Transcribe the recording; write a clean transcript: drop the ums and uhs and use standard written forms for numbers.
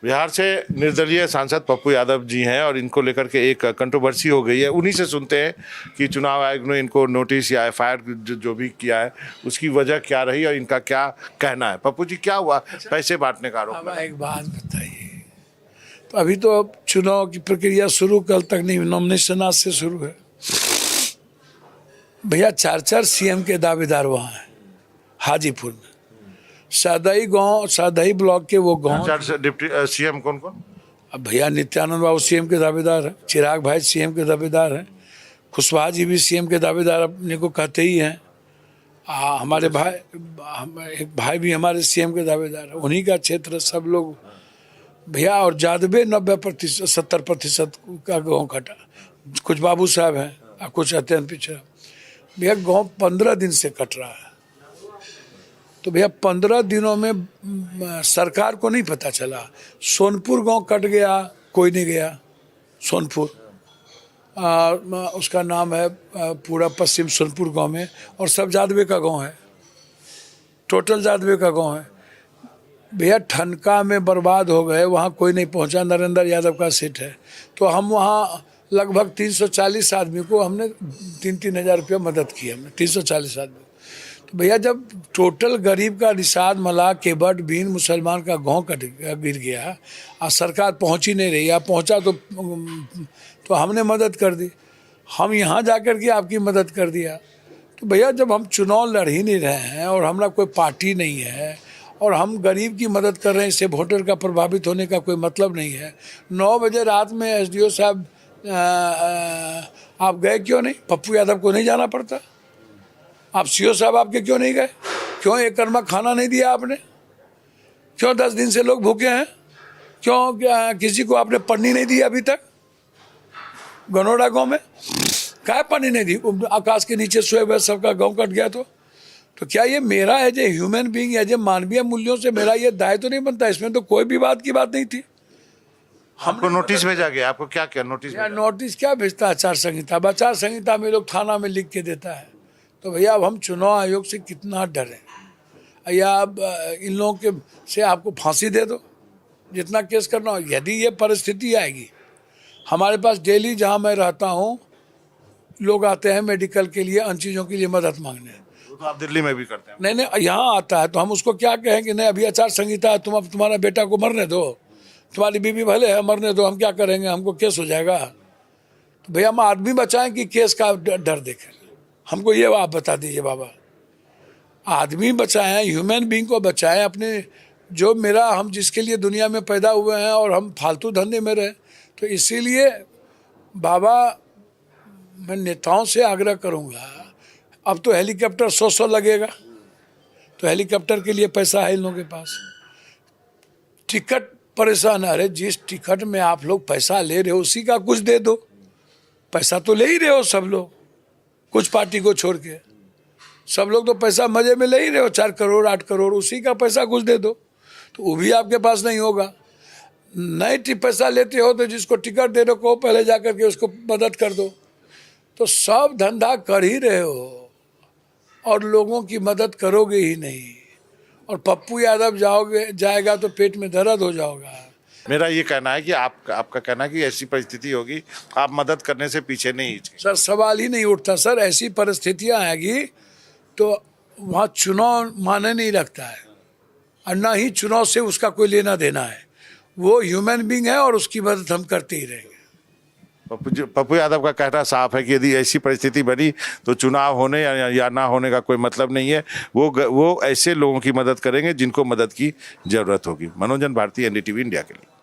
बिहार से निर्दलीय सांसद पप्पू यादव जी हैं और इनको लेकर के एक कंट्रोवर्सी हो गई है। उन्हीं से सुनते हैं कि चुनाव आयोग ने इनको नोटिस या एफआईआर जो भी किया है उसकी वजह क्या रही और इनका क्या कहना है। पप्पू जी, क्या हुआ? पैसे बांटने का आरोप। अब एक बात बताइए, तो अभी तो अब चुनाव की प्रक्रिया शुरू, कल तक नहीं, नॉमिनेशन आज से शुरू है। भैया 4-4 सीएम के दावेदार वहाँ हैं हाजीपुर में। सादई गांव, सादई ब्लॉक के वो गांव। डिप्टी सीएम कौन कौन? अब भैया नित्यानंद बाबू सीएम के दावेदार है, चिराग भाई सीएम के दावेदार हैं, खुशवाहा जी भी सीएम के दावेदार अपने को कहते ही हैं। हमारे भाई, एक भाई भी हमारे सीएम के दावेदार है, उन्हीं का क्षेत्र सब लोग भैया। और जादवे 90% 70% का गाँव कटा, कुछ बाबू साहब हैं और कुछ अत्यंत पिछड़ा। भैया गाँव 15 दिन से कट रहा है। तो भैया 15 दिनों में सरकार को नहीं पता चला। सोनपुर गांव कट गया, कोई नहीं गया सोनपुर, उसका नाम है पूरा पश्चिम सोनपुर गांव में, और सब जादवे का गांव है, टोटल जादवे का गांव है। भैया ठनका में बर्बाद हो गए, वहाँ कोई नहीं पहुँचा। नरेंद्र यादव का सीट है, तो हम वहाँ लगभग 340 आदमी को हमने 3-3 हज़ार रुपया मदद की हमने, 340 आदमी। तो भैया जब टोटल गरीब का निषाद, मला, केवट, बीन, मुसलमान का गांव गिर गया और सरकार पहुंच ही नहीं रही, या पहुंचा तो हमने मदद कर दी। हम यहाँ जाकर के आपकी मदद कर दिया। तो भैया जब हम चुनाव लड़ ही नहीं रहे हैं और हमारा कोई पार्टी नहीं है और हम गरीब की मदद कर रहे हैं, इससे वोटर का प्रभावित होने का कोई मतलब नहीं है। 9 बजे रात में एसडीओ साहब आप गए क्यों नहीं? पप्पू यादव को नहीं जाना पड़ता? आप सीओ साहब आपके क्यों नहीं गए? क्यों एक कर्मा खाना नहीं दिया आपने? क्यों 10 दिन से लोग भूखे हैं? क्यों किसी को आपने पन्नी नहीं दी अभी तक? गनोड़ा गांव में क्या पन्नी नहीं दी? आकाश के नीचे सोए हुए सबका गांव कट गया। तो क्या ये मेरा as a human being, as a मानवीय मूल्यों से मेरा ये दायित्व तो नहीं बनता? इसमें तो कोई भी बात की बात नहीं थी। हमको नोटिस भेजा गया, आपको क्या नोटिस? नोटिस क्या भेजता? आचार संहिता, आचार संहिता में लोग थाना में लिख के देता है। तो भैया अब हम चुनाव आयोग से कितना डरें? या अब इन लोगों के से आपको फांसी दे दो, जितना केस करना हो। यदि ये परिस्थिति आएगी, हमारे पास डेली जहां मैं रहता हूं लोग आते हैं मेडिकल के लिए, अन चीज़ों के लिए मदद मांगने। तो आप दिल्ली में भी करते हैं? नहीं, यहाँ आता है तो हम उसको क्या कहें कि नहीं अभी आचार संहिता है, तुम अब तुम्हारा बेटा को मरने दो, तुम्हारी बीवी भले है मरने दो, हम क्या करेंगे, हमको केस हो जाएगा। तो भैया हम आदमी बचाएं कि केस का डर देखें? हमको ये आप बता दीजिए बाबा। आदमी बचाएं, ह्यूमन बीइंग को बचाएं, अपने जो मेरा, हम जिसके लिए दुनिया में पैदा हुए हैं और हम फालतू धंधे में रहे। तो इसीलिए बाबा मैं नेताओं से आग्रह करूंगा, अब तो हेलीकॉप्टर 100 लगेगा, तो हेलीकॉप्टर के लिए पैसा है इन लोगों के पास। टिकट परेशान, अरे जिस टिकट में आप लोग पैसा ले रहे हो उसी का कुछ दे दो। पैसा तो ले ही रहे हो सब लोग, कुछ पार्टी को छोड़ के सब लोग तो पैसा मजे में ले ही रहे हो, 4 करोड़ 8 करोड़, उसी का पैसा कुछ दे दो। तो वो भी आपके पास नहीं होगा। नहीं पैसा लेते हो तो जिसको टिकट दे दो, को पहले जाकर के उसको मदद कर दो। तो सब धंधा कर ही रहे हो और लोगों की मदद करोगे ही नहीं। और पप्पू यादव जाएगा तो पेट में दर्द हो जाओगा। मेरा ये कहना है कि आपका कहना है कि ऐसी परिस्थिति होगी, आप मदद करने से पीछे नहीं हिचके। सर सवाल ही नहीं उठता सर। ऐसी परिस्थितियां आएगी तो वहाँ चुनाव माने नहीं रखता है, और ना ही चुनाव से उसका कोई लेना देना है। वो ह्यूमन बीइंग है और उसकी मदद हम करते ही रहेंगे। पप्पू यादव का कहना साफ है कि यदि ऐसी परिस्थिति बनी तो चुनाव होने या ना होने का कोई मतलब नहीं है। वो ऐसे लोगों की मदद करेंगे जिनको मदद की जरूरत होगी। मनोज भारती, एनडीटीवी इंडिया के लिए।